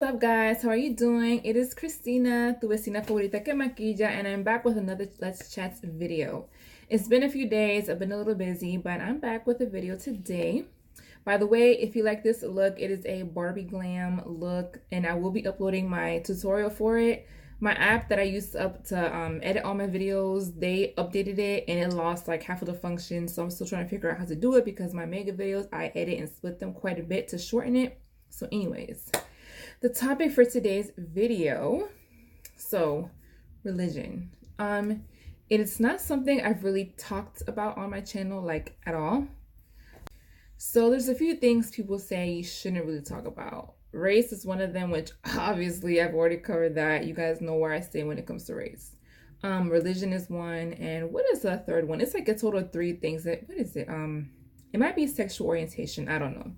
What's up, guys? How are you doing? It is Christina, tu vecina favorita que maquilla, and I'm back with another Let's Chat video. It's been a few days, I've been a little busy, but I'm back with a video today. By the way, if you like this look, it is a Barbie glam look, and I will be uploading my tutorial for it. My app that I used up to edit all my videos, they updated it and it lost like half of the functions, so I'm still trying to figure out how to do it because my mega videos, I edit and split them quite a bit to shorten it. So anyways, the topic for today's video, so religion. It is not something I've really talked about on my channel like at all. So there's a few things people say you shouldn't really talk about. Race is one of them, which obviously I've already covered that. You guys know where I stay when it comes to race. Religion is one, and what is the third one? It's like a total of three things. What is it? It might be sexual orientation. I don't know.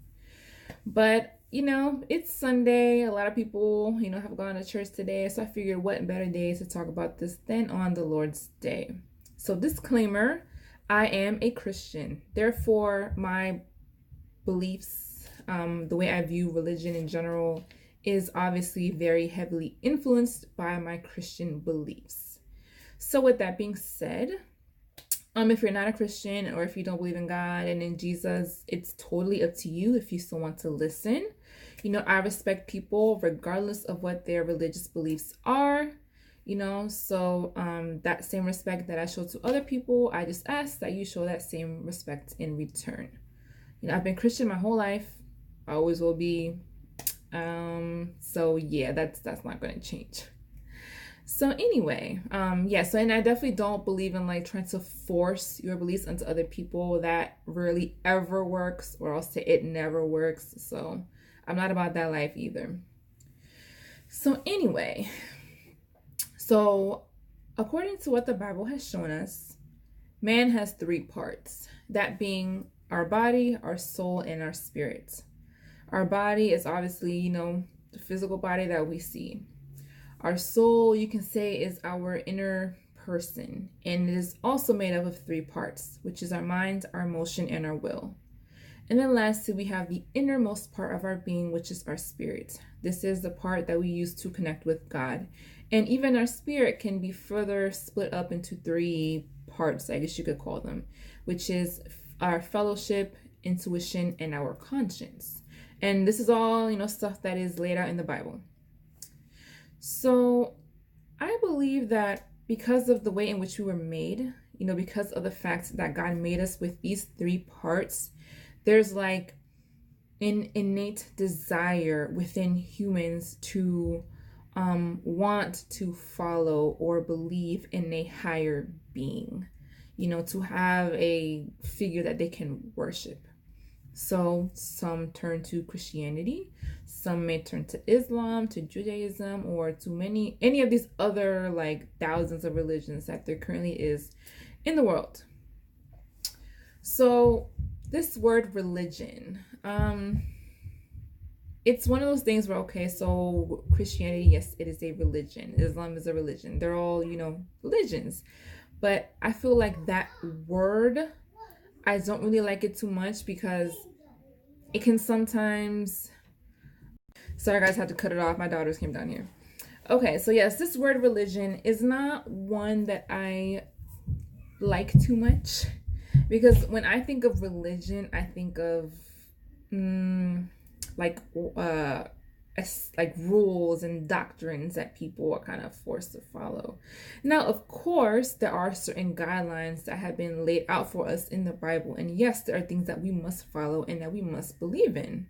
But it's Sunday. A lot of people, have gone to church today. So I figured what better day to talk about this than on the Lord's Day. So disclaimer, I am a Christian. Therefore, my beliefs, the way I view religion in general is obviously very heavily influenced by my Christian beliefs. So with that being said, if you're not a Christian or if you don't believe in God and in Jesus, it's totally up to you if you still want to listen. I respect people regardless of what their religious beliefs are, so that same respect that I show to other people, I just ask that you show that same respect in return. I've been Christian my whole life. I always will be. So yeah, that's not going to change. So anyway, so and I definitely don't believe in like trying to force your beliefs onto other people. That rarely ever works, or I'll say it never works. So I'm not about that life either. So anyway, so according to what the Bible has shown us, man has three parts, that being our body, our soul, and our spirit. Our body is obviously, the physical body that we see. Our soul, you can say, is our inner person, and it is also made up of three parts, which is our mind, our emotion, and our will. And then lastly, we have the innermost part of our being, which is our spirit. This is the part that we use to connect with God. And even our spirit can be further split up into three parts, I guess you could call them, which is our fellowship, intuition, and our conscience. And this is all, stuff that is laid out in the Bible. So I believe that because of the way in which we were made, because of the fact that God made us with these three parts, there's like an innate desire within humans to want to follow or believe in a higher being, to have a figure that they can worship. So some turn to Christianity, some may turn to Islam, to Judaism, or to any of these other like thousands of religions that there currently is in the world. So this word religion, it's one of those things where, okay, so Christianity, yes, it is a religion. Islam is a religion. They're all, religions. But I feel like that word, I don't really like it too much because it can sometimes... Sorry guys, I had to cut it off. My daughters came down here. Okay, so yes, this word religion is not one that I like too much, because when I think of religion, I think of like rules and doctrines that people are kind of forced to follow. Now, of course, there are certain guidelines that have been laid out for us in the Bible, and yes, there are things that we must follow and that we must believe in.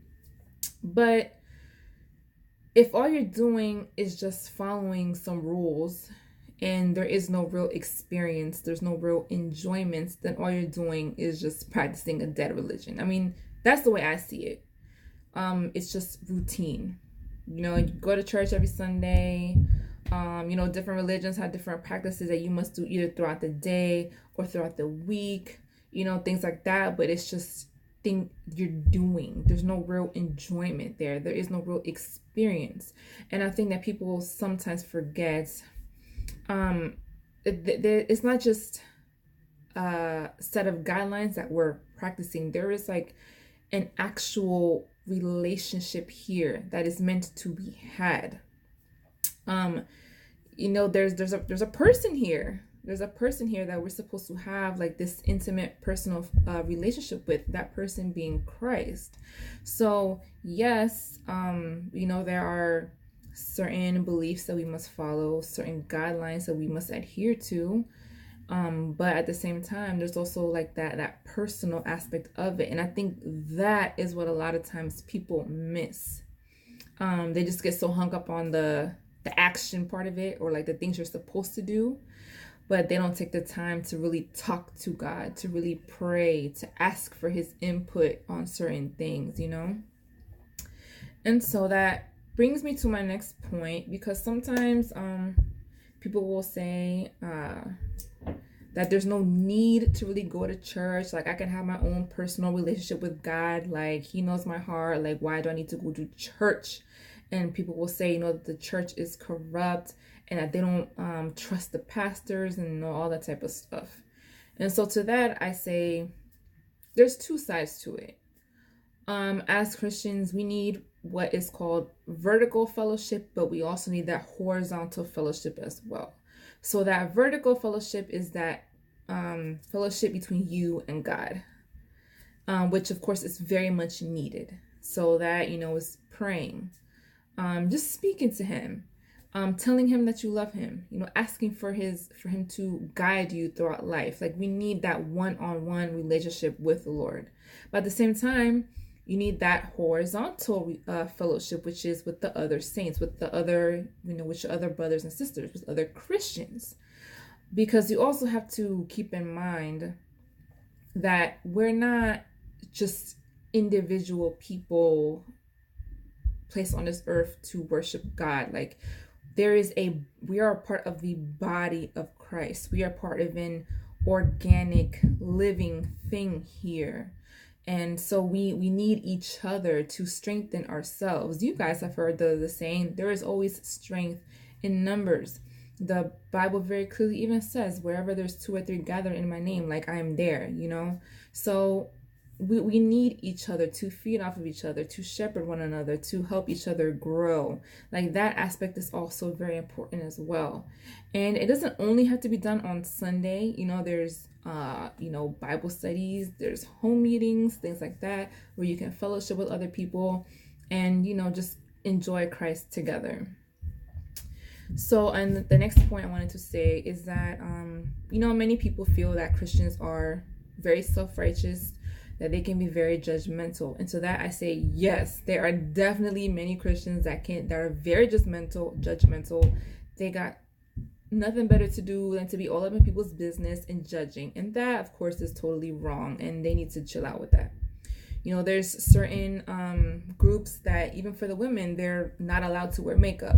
But if all you're doing is just following some rules and there is no real experience, there's no real enjoyment, then all you're doing is just practicing a dead religion. I mean, that's the way I see it. It's just routine. You go to church every Sunday. Different religions have different practices that you must do either throughout the day or throughout the week, things like that. But it's just thing you're doing. There's no real enjoyment there. There is no real experience. And I think that people sometimes forget, it's not just a set of guidelines that we're practicing. There is like an actual relationship here that is meant to be had. There's a person here. There's a person here that we're supposed to have like this intimate personal relationship with, that person being Christ. So yes, there are certain beliefs that we must follow, certain guidelines that we must adhere to. But at the same time, there's also like that personal aspect of it. And I think that is what a lot of times people miss. They just get so hung up on the action part of it, or like the things you're supposed to do, but they don't take the time to really talk to God, to really pray, to ask for his input on certain things, And so that brings me to my next point, because sometimes people will say that there's no need to really go to church. Like, I can have my own personal relationship with God. Like, he knows my heart. Like, why do I need to go to church? And people will say, that the church is corrupt and that they don't trust the pastors and all that type of stuff. And so to that, I say there's two sides to it. As Christians, we need what is called vertical fellowship, but we also need that horizontal fellowship as well. So that vertical fellowship is that fellowship between you and God, which of course is very much needed. So that, is praying, just speaking to him, telling him that you love him, asking for him to guide you throughout life. Like, we need that one-on-one relationship with the Lord. But at the same time, you need that horizontal fellowship, which is with the other saints, with the other, with your other brothers and sisters, with other Christians. Because you also have to keep in mind that we're not just individual people placed on this earth to worship God. Like, we are a part of the body of Christ. We are part of an organic living thing here. And so we need each other to strengthen ourselves. You guys have heard the saying, there is always strength in numbers. The Bible very clearly even says, wherever there's 2 or 3 gathered in my name, like, I am there, So we need each other to feed off of each other, to shepherd one another, to help each other grow. Like, that aspect is also very important as well. And it doesn't only have to be done on Sunday. There's Bible studies, there's home meetings, things like that, where you can fellowship with other people and, just enjoy Christ together. So, and the next point I wanted to say is that, many people feel that Christians are very self-righteous, that they can be very judgmental. And to that I say, yes, there are definitely many Christians that are very judgmental. They got nothing better to do than to be all up in people's business and judging. And that, of course, is totally wrong, and they need to chill out with that. There's certain groups that, even for the women, they're not allowed to wear makeup.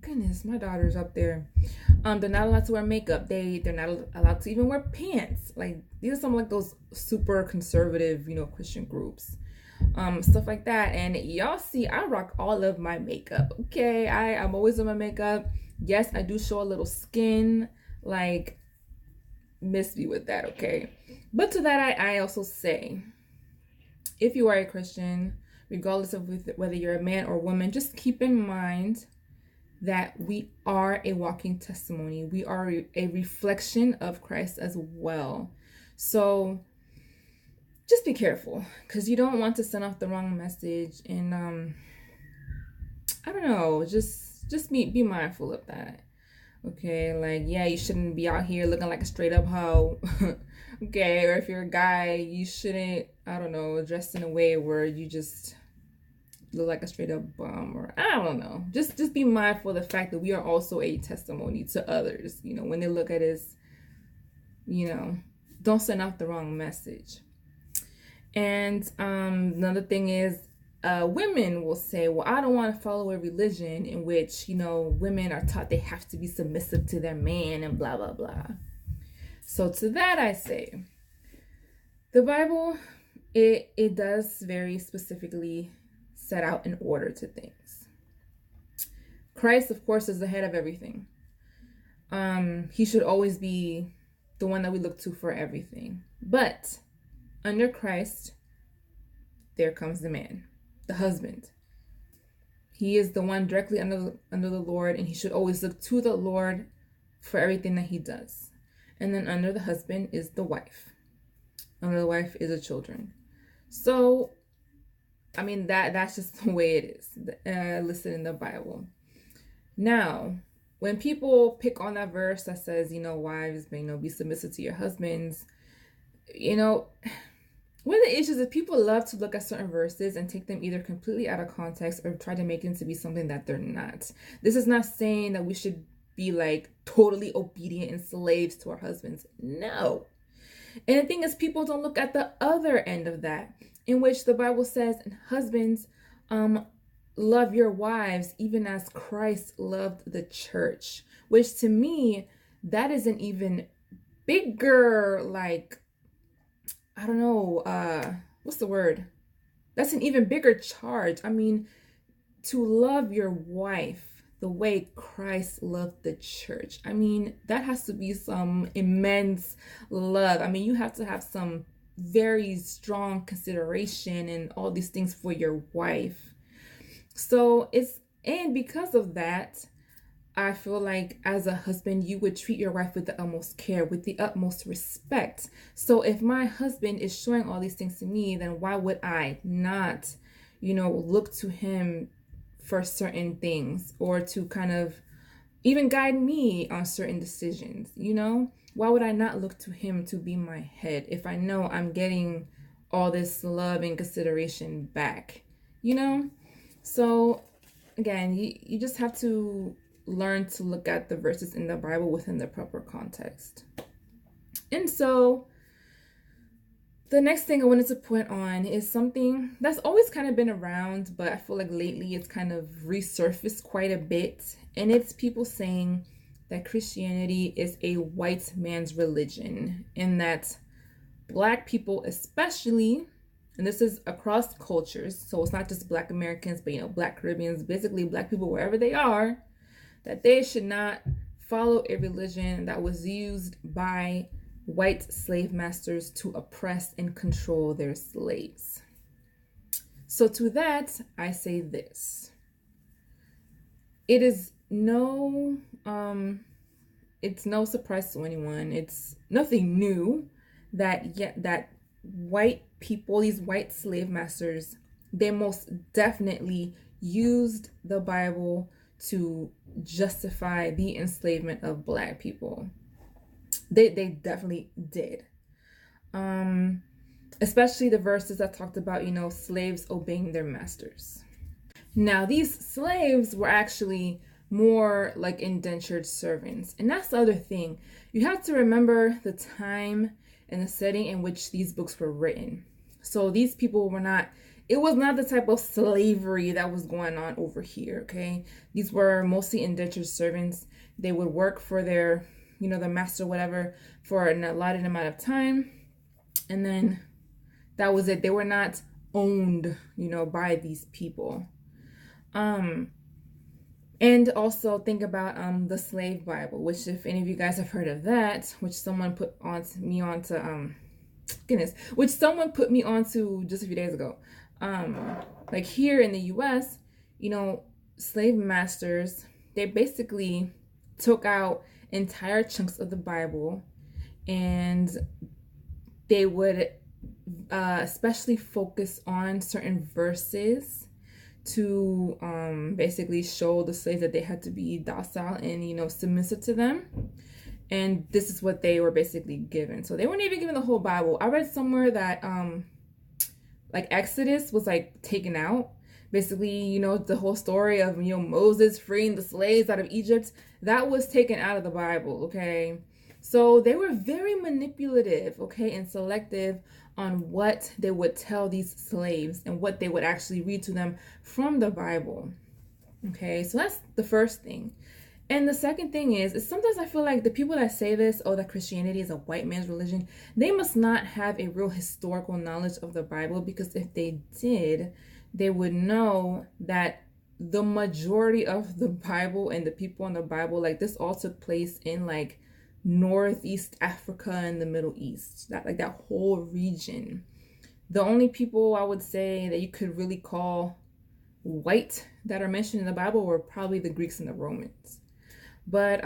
Goodness, my daughter's up there. They're not allowed to wear makeup. They're not allowed to even wear pants. Like, these are some like those super conservative, Christian groups. Stuff like that. And y'all see, I rock all of my makeup. Okay, I'm always on my makeup. Yes, I do show a little skin. Like, miss me with that, okay? But to that, I also say, if you are a Christian, regardless of whether you're a man or woman, just keep in mind that we are a walking testimony. We are a reflection of Christ as well. So just be careful, because you don't want to send off the wrong message. And I don't know, just be mindful of that. Okay, like, yeah, you shouldn't be out here looking like a straight up hoe. Okay, or if you're a guy, you shouldn't, I don't know, dress in a way where you just look like a straight up bum, or I don't know. Just be mindful of the fact that we are also a testimony to others. When they look at us, don't send out the wrong message. And another thing is, women will say, well, I don't want to follow a religion in which, women are taught they have to be submissive to their man and blah, blah, blah. So to that I say, the Bible, it does very specifically set out an order to things. Christ, of course, is the head of everything. He should always be the one that we look to for everything. But under Christ, there comes the man, the husband. He is the one directly under the Lord, and he should always look to the Lord for everything that he does. And then under the husband is the wife. Under the wife is the children. So, I mean, that's just the way it is listed in the Bible. Now, when people pick on that verse that says, wives, be submissive to your husbands, one of the issues is people love to look at certain verses and take them either completely out of context or try to make them to be something that they're not. This is not saying that we should be like totally obedient and slaves to our husbands. No. And the thing is, people don't look at the other end of that, in which the Bible says, husbands, love your wives even as Christ loved the church, which to me, that is an even bigger, I don't know, what's the word? That's an even bigger charge. I mean, to love your wife the way Christ loved the church. I mean, that has to be some immense love. I mean, you have to have some very strong consideration and all these things for your wife. So and because of that, I feel like as a husband, you would treat your wife with the utmost care, with the utmost respect. So if my husband is showing all these things to me, then why would I not, look to him for certain things, or to kind of even guide me on certain decisions, Why would I not look to him to be my head if I know I'm getting all this love and consideration back, So again, you just have to learn to look at the verses in the Bible within the proper context. And so the next thing I wanted to point on is something that's always kind of been around, but I feel like lately it's kind of resurfaced quite a bit. And it's people saying that Christianity is a white man's religion, and that Black people especially, and this is across cultures, so it's not just Black Americans, but Black Caribbeans, basically Black people wherever they are, that they should not follow a religion that was used by white slave masters to oppress and control their slaves. So to that, I say this. It is it's no surprise to anyone. It's nothing new that white people, these white slave masters, they most definitely used the Bible to justify the enslavement of Black people. They definitely did. Especially the verses that talked about, slaves obeying their masters. Now, these slaves were actually more like indentured servants. And that's the other thing. You have to remember the time and the setting in which these books were written. So these people it was not the type of slavery that was going on over here, okay? These were mostly indentured servants. They would work for their, the master, whatever, for an allotted amount of time. And then that was it. They were not owned, by these people. And also think about the Slave Bible, which if any of you guys have heard of that, which someone put me onto just a few days ago. Like here in the US, slave masters, they basically took out entire chunks of the Bible, and they would especially focus on certain verses to basically show the slaves that they had to be docile and submissive to them. And this is what they were basically given. So they weren't even given the whole Bible. I read somewhere that Exodus was taken out. Basically, the whole story of Moses freeing the slaves out of Egypt, that was taken out of the Bible, okay? So they were very manipulative, okay, and selective on what they would tell these slaves and what they would actually read to them from the Bible. Okay, so that's the first thing. And the second thing is sometimes I feel like the people that say this, that Christianity is a white man's religion, they must not have a real historical knowledge of the Bible, because if they did, they would know that the majority of the Bible and the people in the Bible, this all took place in Northeast Africa and the Middle East, that whole region. The only people I would say that you could really call white that are mentioned in the Bible were probably the Greeks and the Romans. But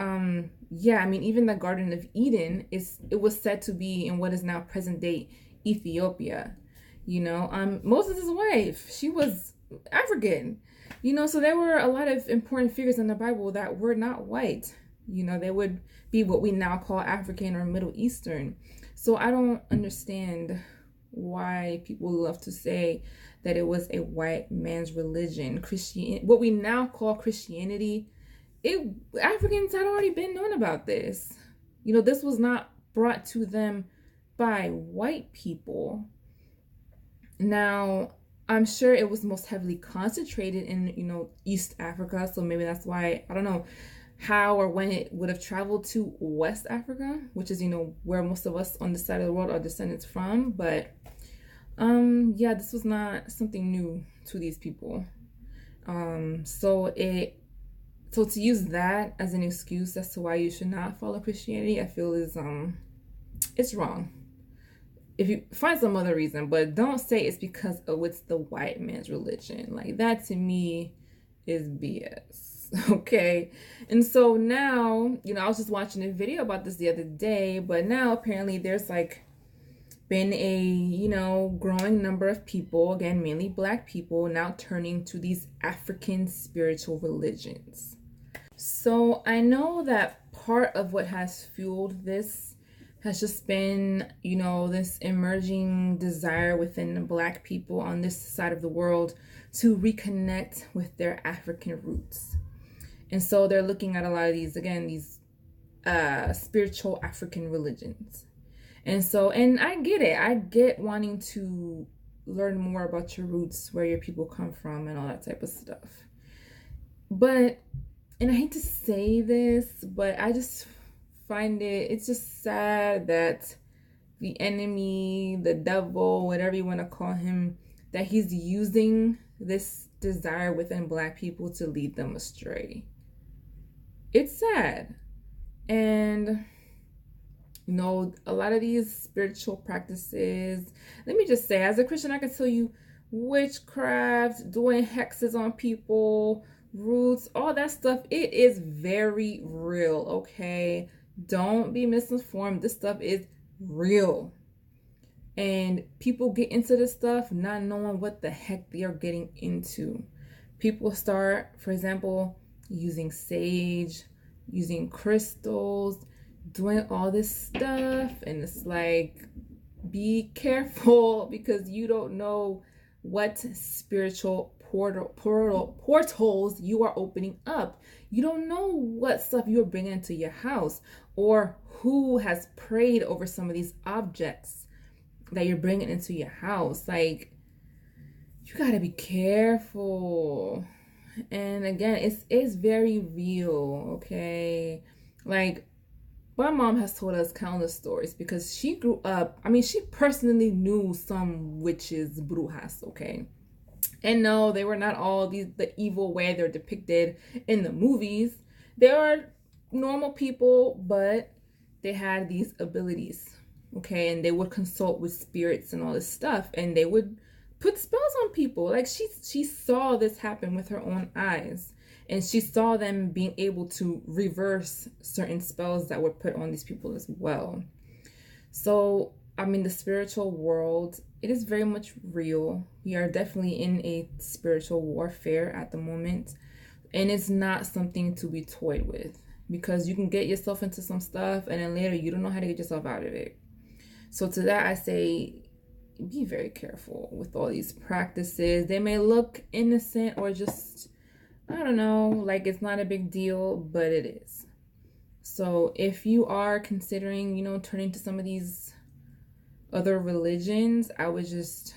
yeah, I mean, even the Garden of Eden it was said to be in what is now present day Ethiopia. You know, Moses' wife, she was African. You know, so there were a lot of important figures in the Bible that were not white. You know, they would be what we now call African or Middle Eastern. So I don't understand why people love to say that it was a white man's religion. What we now call Christianity, Africans had already been known about this. You know, this was not brought to them by white people. Now, I'm sure it was most heavily concentrated in, you know, East Africa. So maybe that's why, I don't know how or when it would have traveled to West Africa, which is, you know, where most of us on this side of the world are descendants from. But yeah, this was not something new to these people. So to use that as an excuse as to why you should not follow Christianity, I feel is it's wrong. If you find some other reason, but don't say it's because it's the white man's religion. Like, that to me is BS. Okay. And so now, you know, I was just watching a video about this the other day, but now apparently there's like been a, you know, growing number of people, again, mainly Black people, now turning to these African spiritual religions. So I know that part of what has fueled this has just been, you know, this emerging desire within Black people on this side of the world to reconnect with their African roots. And so they're looking at a lot of these, again, these spiritual African religions. And so, and I get it. I get wanting to learn more about your roots, where your people come from, and all that type of stuff. But, and I hate to say this, but I just find it's just sad that the enemy, the devil, whatever you want to call him, that he's using this desire within Black people to lead them astray. It's sad. And, you know, a lot of these spiritual practices, let me just say, as a Christian, I can tell you witchcraft, doing hexes on people, roots, all that stuff, it is very real, okay? Don't be misinformed. This stuff is real. And people get into this stuff not knowing what the heck they are getting into. People start, for example, using sage, using crystals, doing all this stuff. And it's like, be careful, because you don't know what spiritual portals you are opening up. You don't know what stuff you're bringing into your house, or who has prayed over some of these objects that you're bringing into your house. Like, you gotta be careful. And again, it's very real, okay? Like, my mom has told us countless stories, because she grew up, I mean, she personally knew some witches, brujas, okay? And no, they were not all the evil way they're depicted in the movies. They are normal people, but they had these abilities, okay? And they would consult with spirits and all this stuff, and they would put spells on people. Like, she saw this happen with her own eyes, and she saw them being able to reverse certain spells that were put on these people as well. So, I mean, the spiritual world, it is very much real. We are definitely in a spiritual warfare at the moment, and it's not something to be toyed with, because you can get yourself into some stuff and then later you don't know how to get yourself out of it. So to that, I say, be very careful with all these practices. They may look innocent or just, I don't know, like it's not a big deal, but it is. So if you are considering, you know, turning to some of these other religions, I will just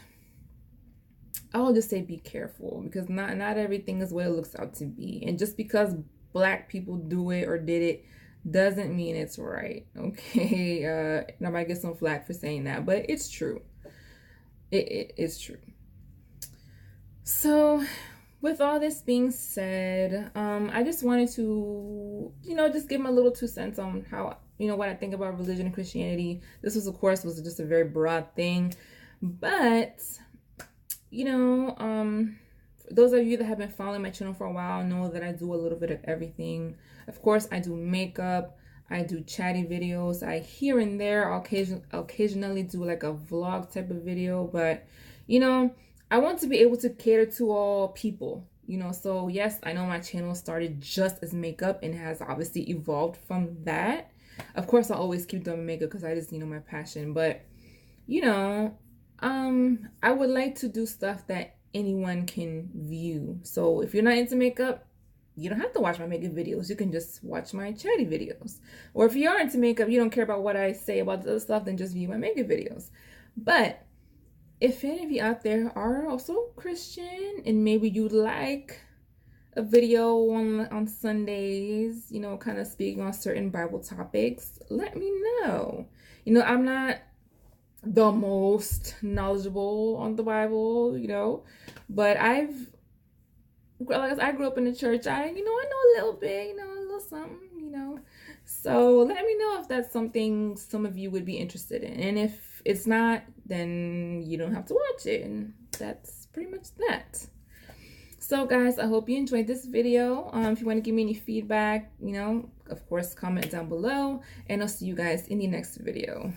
say be careful, because not everything is what it looks out to be. And just because Black people do it or did it doesn't mean it's right, okay? And I might get some flack for saying that, but it's true. It is true. So with all this being said, I just wanted to, you know, just give my little 2 cents on how, you know, what I think about religion and Christianity. This was, of course, just a very broad thing, But, you know, those of you that have been following my channel for a while know that I do a little bit of everything. Of course, I do makeup, I do chatty videos. I here and there occasionally do like a vlog type of video, but you know, I want to be able to cater to all people, you know. So yes, I know my channel started just as makeup and has obviously evolved from that. Of course, I'll always keep doing makeup because I just, you know, my passion, but you know, I would like to do stuff that anyone can view. So if you're not into makeup, you don't have to watch my makeup videos. You can just watch my chatty videos. Or if you are into makeup, you don't care about what I say about the other stuff, then just view my makeup videos. But if any of you out there are also Christian and maybe you'd like a video on Sundays, you know, kind of speaking on certain Bible topics, let me know. You know, I'm not the most knowledgeable on the Bible, you know, but I grew up in the church. I know a little bit, you know, a little something, you know. So let me know if that's something some of you would be interested in. And if it's not, then you don't have to watch it. And that's pretty much that. So guys, I hope you enjoyed this video. If you want to give me any feedback, you know, of course, comment down below. And I'll see you guys in the next video.